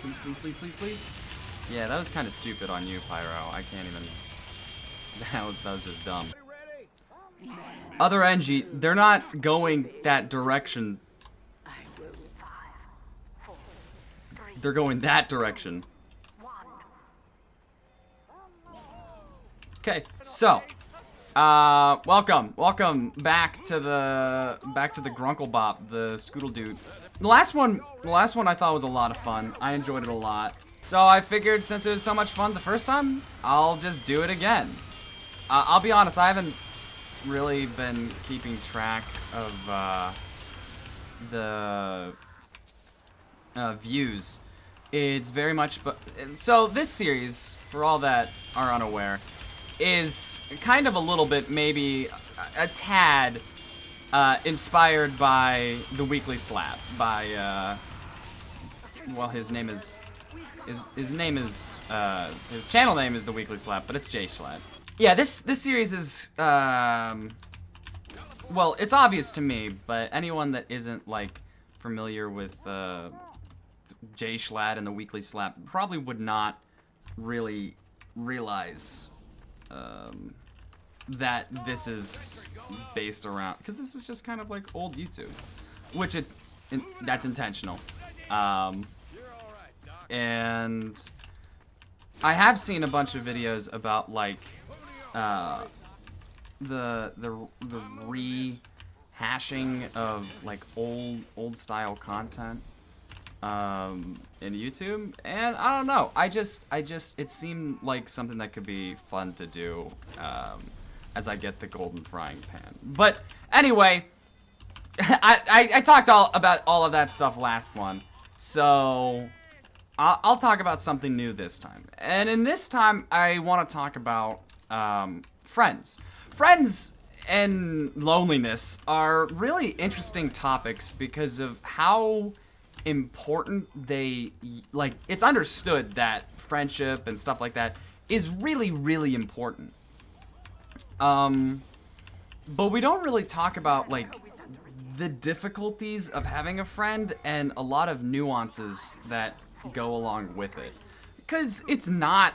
Please, please, please, please, please. Yeah, that was kind of stupid on you, Pyro. I can't even... That was just dumb. Other NG, they're not going that direction. They're going that direction. Okay, so welcome back to the Grunkle Bop, the Scoodle Dude. The last one I thought was a lot of fun. I enjoyed it a lot. So I figured since it was so much fun the first time, I'll just do it again. I'll be honest, I haven't really been keeping track of the views. It's very much, but so this series, for all that are unaware, is kind of a little bit, maybe a tad, inspired by the Weekly Slap by well, his channel name is the Weekly Slap, but it's Jay Schlatt. Yeah, this series is well, it's obvious to me, but anyone that isn't like familiar with Jay Schlatt and the Weekly Slap probably would not really realize that this is based around, because this is just kind of like old YouTube, which that's intentional. And I have seen a bunch of videos about like the rehashing of like old style content in YouTube, and I don't know, it seemed like something that could be fun to do as I get the golden frying pan. But anyway, I talked about all of that stuff last one, so I'll talk about something new this time. And in this time, I want to talk about friends. Friends and loneliness are really interesting topics because of how important they, like, it's understood that friendship and stuff like that is really, really important. But we don't really talk about, like, the difficulties of having a friend and a lot of nuances that go along with it. Because it's not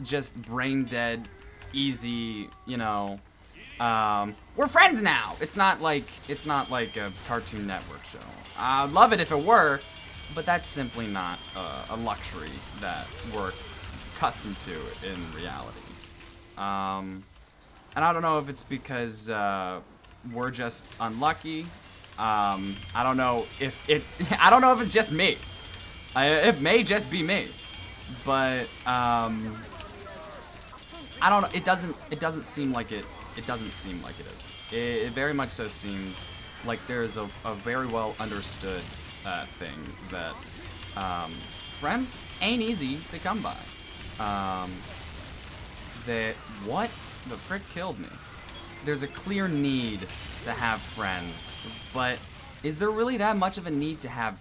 just brain dead, easy, you know, we're friends now. It's not like a Cartoon Network show. I'd love it if it were, but that's simply not a luxury that we're accustomed to in reality. And I don't know if it's because we're just unlucky. I don't know if it's just me. It may just be me, but I don't know. It doesn't seem like it. It doesn't seem like it is. It very much so seems like there's a very well understood thing that friends ain't easy to come by. What the frick killed me? There's a clear need to have friends, but is there really that much of a need to have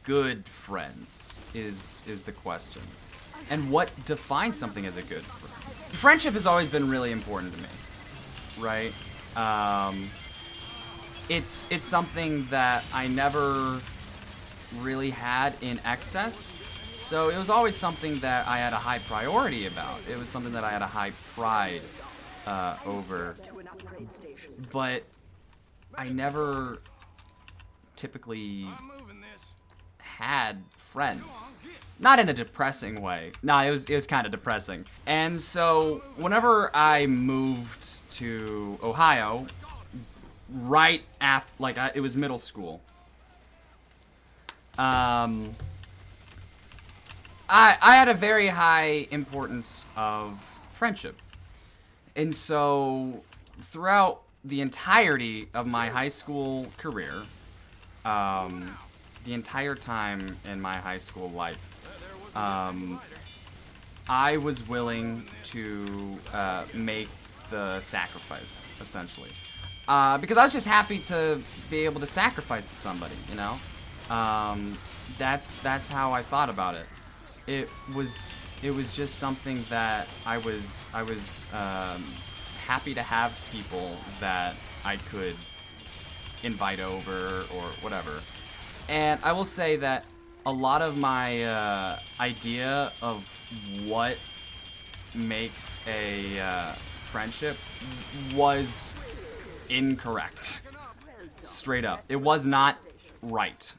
good friends? Is the question. And what defines something as a good friend? Friendship has always been really important to me, right? It's something that I never really had in excess, so it was always something that I had a high priority about. It was something that I had a high pride over, but I never typically had friends. Not in a depressing way. No, it was kind of depressing. And so whenever I moved to Ohio, right after, like, it was middle school, I had a very high importance of friendship. And so throughout the entirety of my high school career, the entire time in my high school life, I was willing to make the sacrifice, essentially. Because I was just happy to be able to sacrifice to somebody, you know? That's how I thought about it. It was just something that I was happy to have people that I could invite over or whatever. And I will say that a lot of my idea of what makes a friendship was incorrect. Straight up. It was not right.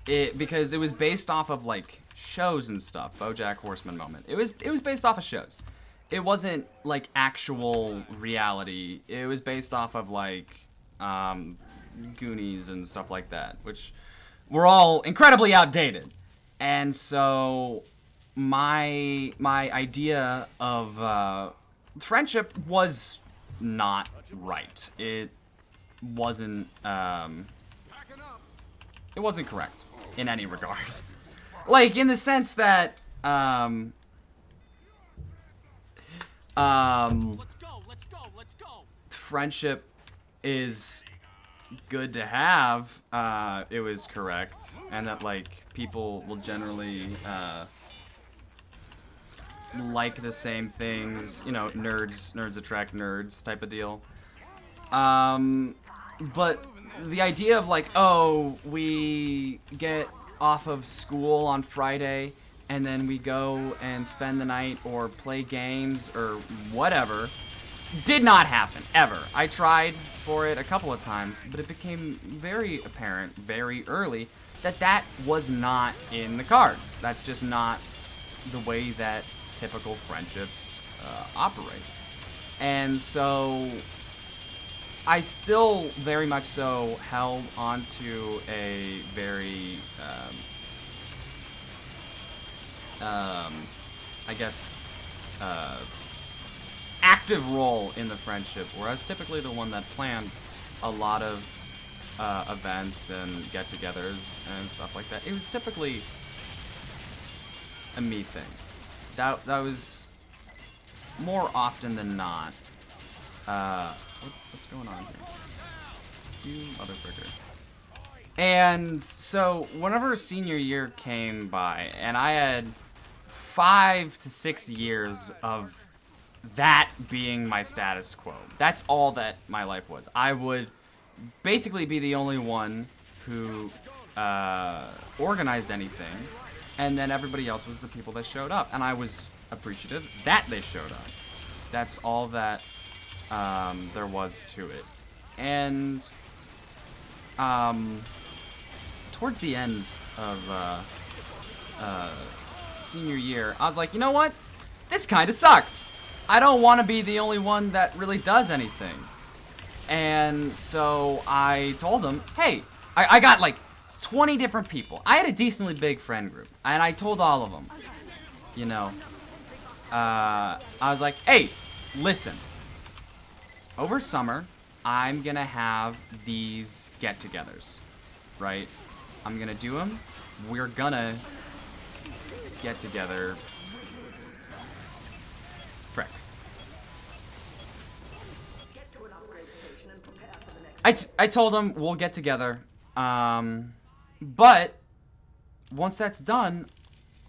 Because it was based off of like shows and stuff. BoJack Horseman moment. It was based off of shows. It wasn't like actual reality. It was based off of like Goonies and stuff like that, which were all incredibly outdated. And so my idea of friendship was not right. It wasn't correct in any regard. Like in the sense that friendship is good to have, it was correct, and that like people will generally like the same things, you know, nerds attract nerds type of deal. But the idea of like, oh, we get off of school on Friday and then we go and spend the night or play games or whatever, did not happen, ever. I tried for it a couple of times, but it became very apparent very early that that was not in the cards. That's just not the way that typical friendships operate. And so I still very much so held onto a very, I guess, active role in the friendship, where I was typically the one that planned a lot of events and get-togethers and stuff like that. It was typically a me thing. That was more often than not. What's going on here? You motherfucker. And so, whenever senior year came by, and I had 5 to 6 years of that being my status quo. That's all that my life was. I would basically be the only one who organized anything, and then everybody else was the people that showed up. And I was appreciative that they showed up. That's all that there was to it. And towards the end of senior year, I was like, you know what? This kind of sucks. I don't want to be the only one that really does anything. And so I told them, hey, I got like 20 different people. I had a decently big friend group, and I told all of them, you know, I was like, hey, listen, over summer, I'm gonna have these get-togethers, right? I'm gonna do them. We're gonna get together. Frick. I told them we'll get together, but once that's done,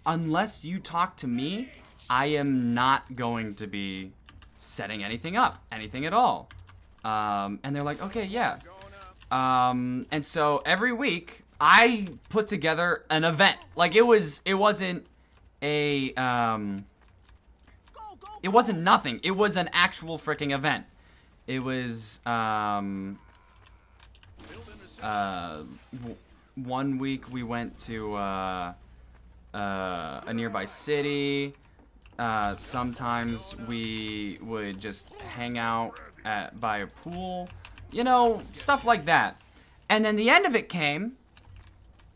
unless you talk to me, I am not going to be setting anything up, anything at all. And they're like, okay, yeah. And so every week I put together an event. Like it wasn't a, it wasn't nothing. It was an actual freaking event. It was, one week we went to, a nearby city. Sometimes we would just hang out by a pool, you know, stuff like that. And then the end of it came,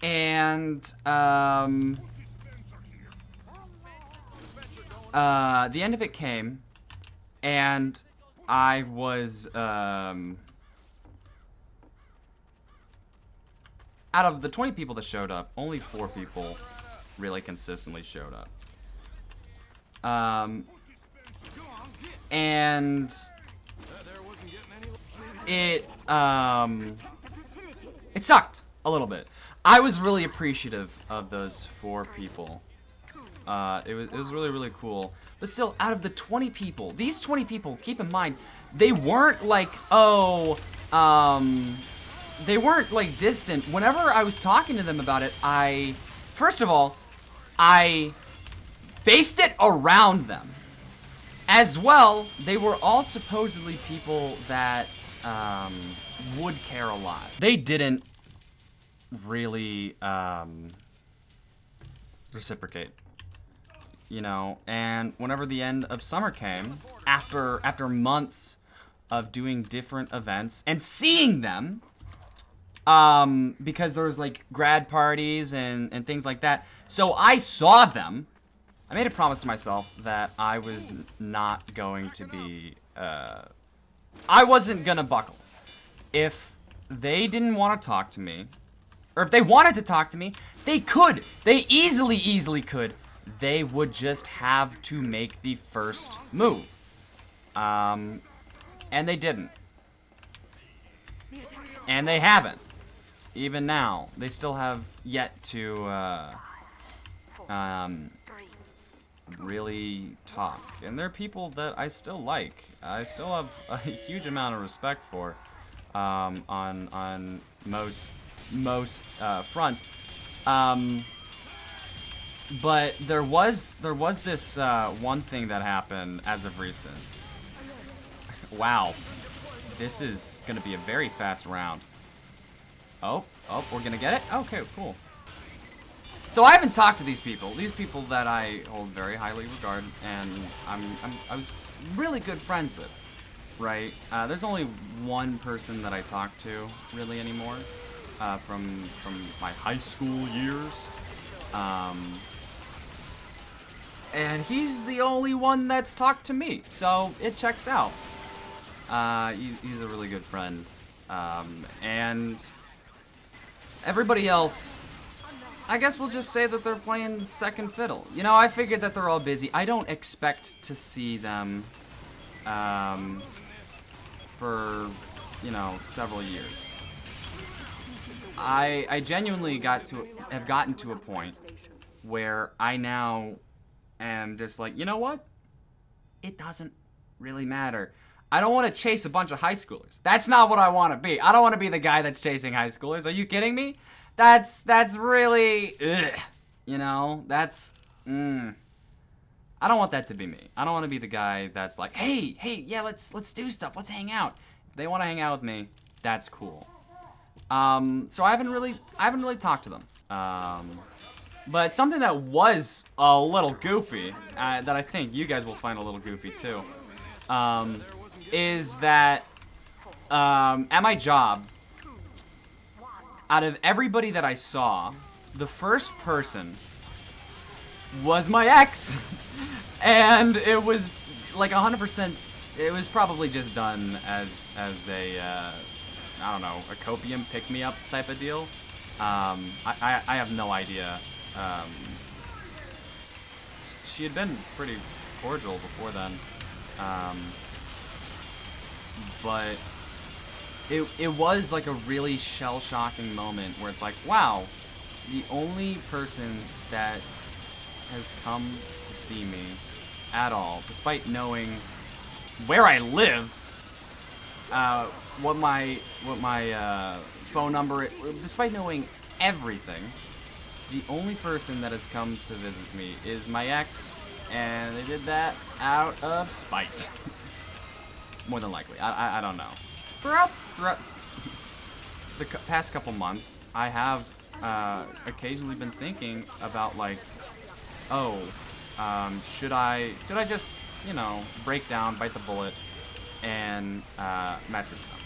and the end of it came, and I was out of the 20 people that showed up, only 4 people really consistently showed up. And it sucked a little bit. I was really appreciative of those 4 people. It was really, really cool. But still, out of the 20 people, these 20 people, keep in mind, they weren't like, oh, they weren't like distant. Whenever I was talking to them about it, first of all, I based it around them. As well, they were all supposedly people that would care a lot. They didn't really reciprocate, you know. And whenever the end of summer came, after months of doing different events and seeing them, because there was like grad parties and things like that, so I saw them. I made a promise to myself that I was not going to be, I wasn't gonna buckle. If they didn't want to talk to me, or if they wanted to talk to me, they could. They easily could. They would just have to make the first move. And they didn't. And they haven't. Even now. They still have yet to, really talk. And they're people that I still like. I still have a huge amount of respect for, on most fronts. But there was this one thing that happened as of recent. Wow, this is gonna be a very fast round. Oh, we're gonna get it? Okay, cool. So I haven't talked to these people that I hold very highly regard, and I was really good friends with, right? There's only one person that I talk to really anymore, from my high school years, and he's the only one that's talked to me, so it checks out. He's a really good friend, and everybody else, I guess we'll just say that they're playing second fiddle. You know, I figured that they're all busy. I don't expect to see them for, you know, several years. I genuinely have gotten to a point where I now am just like, you know what? It doesn't really matter. I don't want to chase a bunch of high schoolers. That's not what I want to be. I don't want to be the guy that's chasing high schoolers. Are you kidding me? That's really, ugh. You know, that's, I don't want that to be me. I don't want to be the guy that's like, hey, yeah, let's do stuff. Let's hang out. If they want to hang out with me, that's cool. So I haven't really talked to them. But something that was a little goofy, that I think you guys will find a little goofy too, is that, at my job, out of everybody that I saw, the first person was my ex. And it was like 100%, it was probably just done as a, I don't know, a copium pick-me-up type of deal. I have no idea. She had been pretty cordial before then. But it was like a really shell-shocking moment where it's like, wow, the only person that has come to see me at all, despite knowing where I live, what my phone number, despite knowing everything, the only person that has come to visit me is my ex, and they did that out of spite. More than likely. I don't know. Throughout the past couple months, I have occasionally been thinking about, like, oh, should I just, you know, break down, bite the bullet, and message them?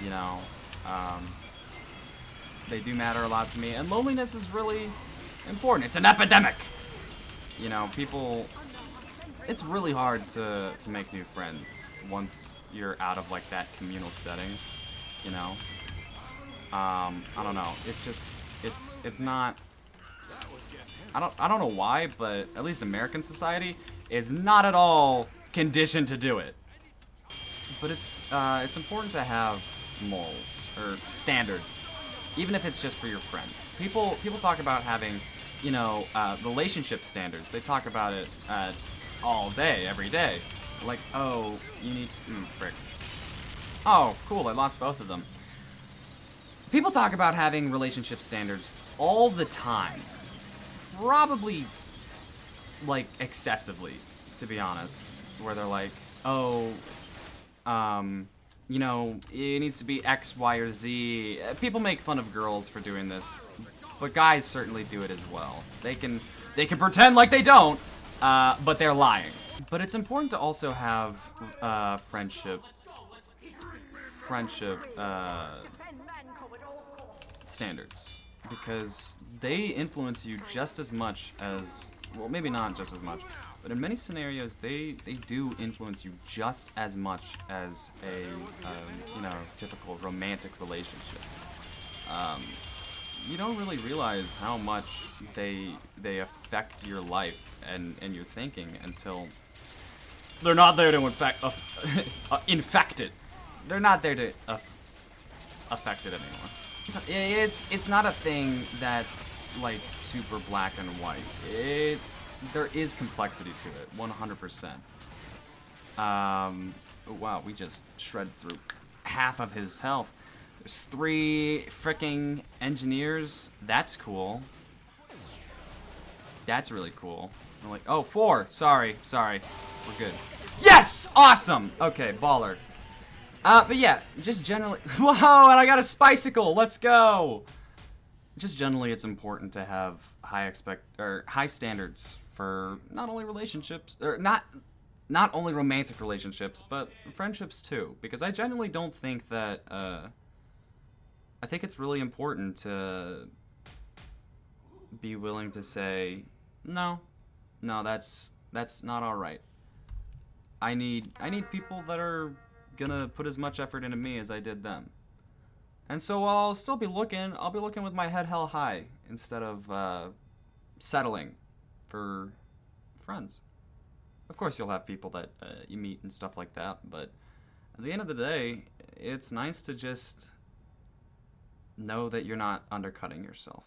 You know, they do matter a lot to me, and loneliness is really important. It's an epidemic. You know, people, it's really hard to make new friends once you're out of like that communal setting, you know. I don't know. It's just, it's not. I don't know why, but at least American society is not at all conditioned to do it. But it's important to have morals or standards, even if it's just for your friends. People talk about having, you know, relationship standards. They talk about it all day, every day. Like, oh, you need to, frick. Oh, cool, I lost both of them. People talk about having relationship standards all the time. Probably, like, excessively, to be honest. Where they're like, oh, you know, it needs to be X, Y, or Z. People make fun of girls for doing this, but guys certainly do it as well. They can pretend like they don't, but they're lying. But it's important to also have friendship standards, because they influence you just as much as, well, maybe not just as much, but in many scenarios they do influence you just as much as a you know, typical romantic relationship. You don't really realize how much they affect your life and your thinking until they're not there to infect it. They're not there to affect it anymore. It's not a thing that's like super black and white. There is complexity to it, 100%. Wow, we just shredded through half of his health. There's 3 fricking engineers. That's cool. That's really cool. I'm like, oh, 4. Sorry. We're good. Yes! Awesome! Okay, baller. But yeah, just generally... Whoa, and I got a Spicicle! Let's go! Just generally, it's important to have high standards for not only relationships, or not only romantic relationships, but friendships too. Because I genuinely don't think that, I think it's really important to be willing to say, no, that's not alright. I need people that are gonna put as much effort into me as I did them. And so while I'll still be looking, I'll be looking with my head held high instead of settling for friends. Of course you'll have people that you meet and stuff like that, but at the end of the day, it's nice to just know that you're not undercutting yourself.